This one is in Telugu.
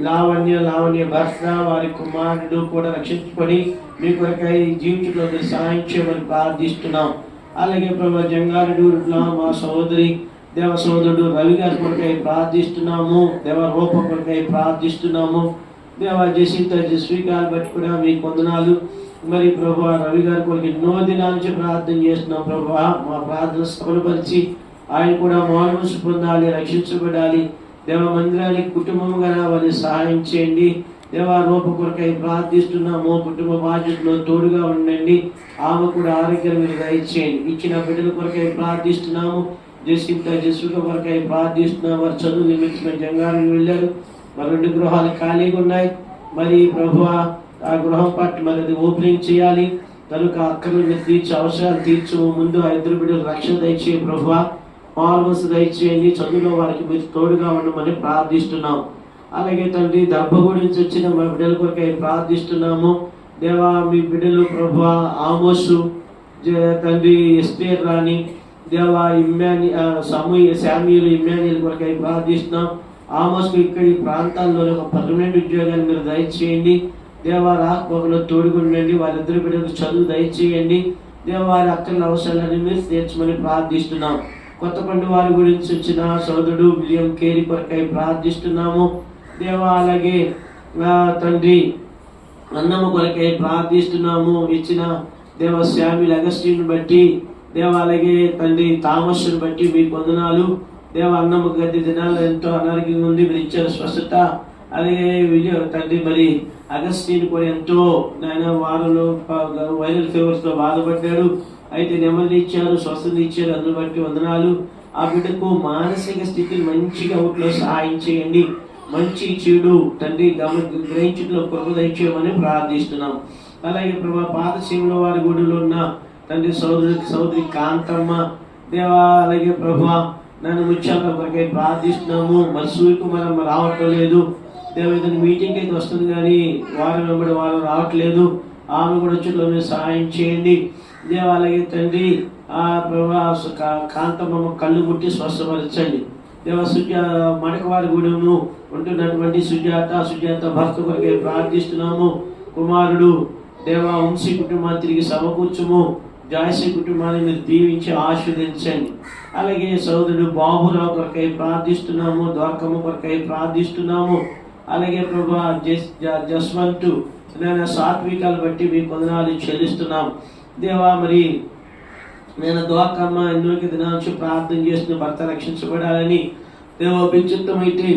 లావణ్య భర్త వారి కుమారుడు కూడా రక్షించుకొని మీ కొరకై జీవితంలో సహాయం చేయమని ప్రార్థిస్తున్నాం. అలాగే ప్రభు జంగారెడ్డి మా సహోదరి దేవ సోదరుడు రవి గారి కొరకై ప్రార్థిస్తున్నాము. దేవ రూప కొరకై ప్రార్థిస్తున్నాము. దేవ జసింత జస్వీకాలు బట్టి కూడా మీకు వందనాలు. మరి ప్రభు రవి గారి కొరకు ఎన్నో దినాల నుంచి ప్రార్థన చేస్తున్నాం. ప్రభు మా ప్రార్థన సఫలపరిచి ఆయన కూడా మారుమనసు పొందాలి, రక్షించబడాలి. దేవ మందిరానికి కుటుంబంగా వారిని సహాయం చేయండి. దేవ రూప కొరకై ప్రార్థిస్తున్నాము. కుటుంబ బాధ్యతలో తోడుగా ఉండండి. ఆమె కూడా ఆరోగ్యం మీరు దయచేయండి. ఇచ్చిన బిడ్డల కొరకై ప్రార్థిస్తున్నాము. జసింత జస్విక కొరకై ప్రార్థిస్తున్నాము. వారి చదువు నిమిత్తమై జంగారెడ్డి వెళ్ళారు. మరి 2 గృహాలు ఖాళీగా ఉన్నాయి. మరి ప్రభు ఆ గృహం పట్ల మరి అది ఓపెనింగ్ చేయాలి. కనుక అక్కలు తీర్చి అవసరాలు తీర్చు. ముందు ఆ 2 బిడ్డలు రక్షణ దయచేయ ప్రభు, మారుమనసు దయచేయండి. చదువులో వారికి మీరు తోడుగా ఉండమని ప్రార్థిస్తున్నాం. అలాగే తండ్రి దర్భగూడి నుంచి వచ్చిన మా బిడ్డల కొరకై ప్రార్థిస్తున్నాము. దేవా మీ బిడ్డలు ప్రభు ఆమోసు తండ్రి ఎస్పేర్ రాణి దేవా శామ్యూల్ ఇమ్మాన్యుల్ కొరకై ప్రార్థిస్తున్నాం. ఆమోస్కు ఇక్కడ ఈ ప్రాంతాల్లో ఒక పర్మనెంట్ ఉద్యోగాన్ని మీరు దయచేయండి. దేవా రాకపోకలో తోడుగుండండి. వారిద్దరు బిడ్డలకు చదువు దయచేయండి. దేవారి అక్కల అవసరాలని మీరు తీర్చమని ప్రార్థిస్తున్నాం. కొత్తపండు వారి గురించి వచ్చిన సోదరుడు విలియం కేరీ కొరకై ప్రార్థిస్తున్నాము. దేవా అలాగే తండ్రి అన్నమ్మ కొరకై ప్రార్థిస్తున్నాము. ఇచ్చిన దేవ శామ్యూల్ అగస్టిన్ బట్టి దేవ అలాగే తండ్రి థామస్ను బట్టి మీకు వందనాలు. దేవ అన్నమ్మ గద్దె దినాల్లో ఎంతో అనారోగ్యం ఉంది, మీరు ఇచ్చారు స్వస్థత. అలాగే తండ్రి మరి అగస్టిన్ కూడా ఎంతో నాయన వారంలో వైరల్ ఫీవర్స్తో బాధపడ్డాడు. అయితే నెమ్మది ఇచ్చారు, స్వస్థత ఇచ్చారు. అందును బట్టి వందనాలు. ఆ బిడ్డకు మానసిక స్థితిని మంచిగా అవుట్లో సహాయం చేయండి. మంచి చెడు తండ్రి గ్రహించడంలో కృప దయచేయమని ప్రార్థిస్తున్నాం. అలాగే ప్రభా పాదశీవుల వారి గుడిలో ఉన్న తండ్రి సోదరి కాంతమ్మ దేవా అలాగే ప్రభా నన్ను ముత్యాల కొరకై ప్రార్థిస్తున్నాము. మరి సూర్యకుమారమ్మ రావటం లేదు. దేవ ఏదైనా మీటింగ్ అయితే వస్తుంది కానీ వారం వెంబడి వారం రావట్లేదు. ఆమె కూడా వచ్చి మీరు సహాయం చేయండి. దేవ అలాగే తండ్రి ఆ ప్రభా కాంతమ్మ కళ్ళు ముట్టి స్వస్థపరచండి. దేవ మడకవారి గూడెము ఉంటున్నటువంటి సుజాత భర్త కొరకై ప్రార్థిస్తున్నాము. కుమారుడు దేవ వంశీ కుటుంబాన్ని తిరిగి సమకూర్చుము. జాయశ్రీ కుటుంబాన్ని మీరు దీవించి ఆశీర్వదించండి. అలాగే సోదరుడు బాబురావు కొరకై ప్రార్థిస్తున్నాము. ద్వారకమ్మ కొరకై ప్రార్థిస్తున్నాము. అలాగే ప్రభా జస్వంతు నేను సాత్వికాలు బట్టి మీకు వందనాలు చెల్లిస్తున్నాం. దేవా మరి నేను ద్వారకమ్మ ఎన్నో దినాల నుంచి ప్రార్థన చేస్తున్న భర్త రక్షించబడాలని దేవ అభిచిత్తమైతే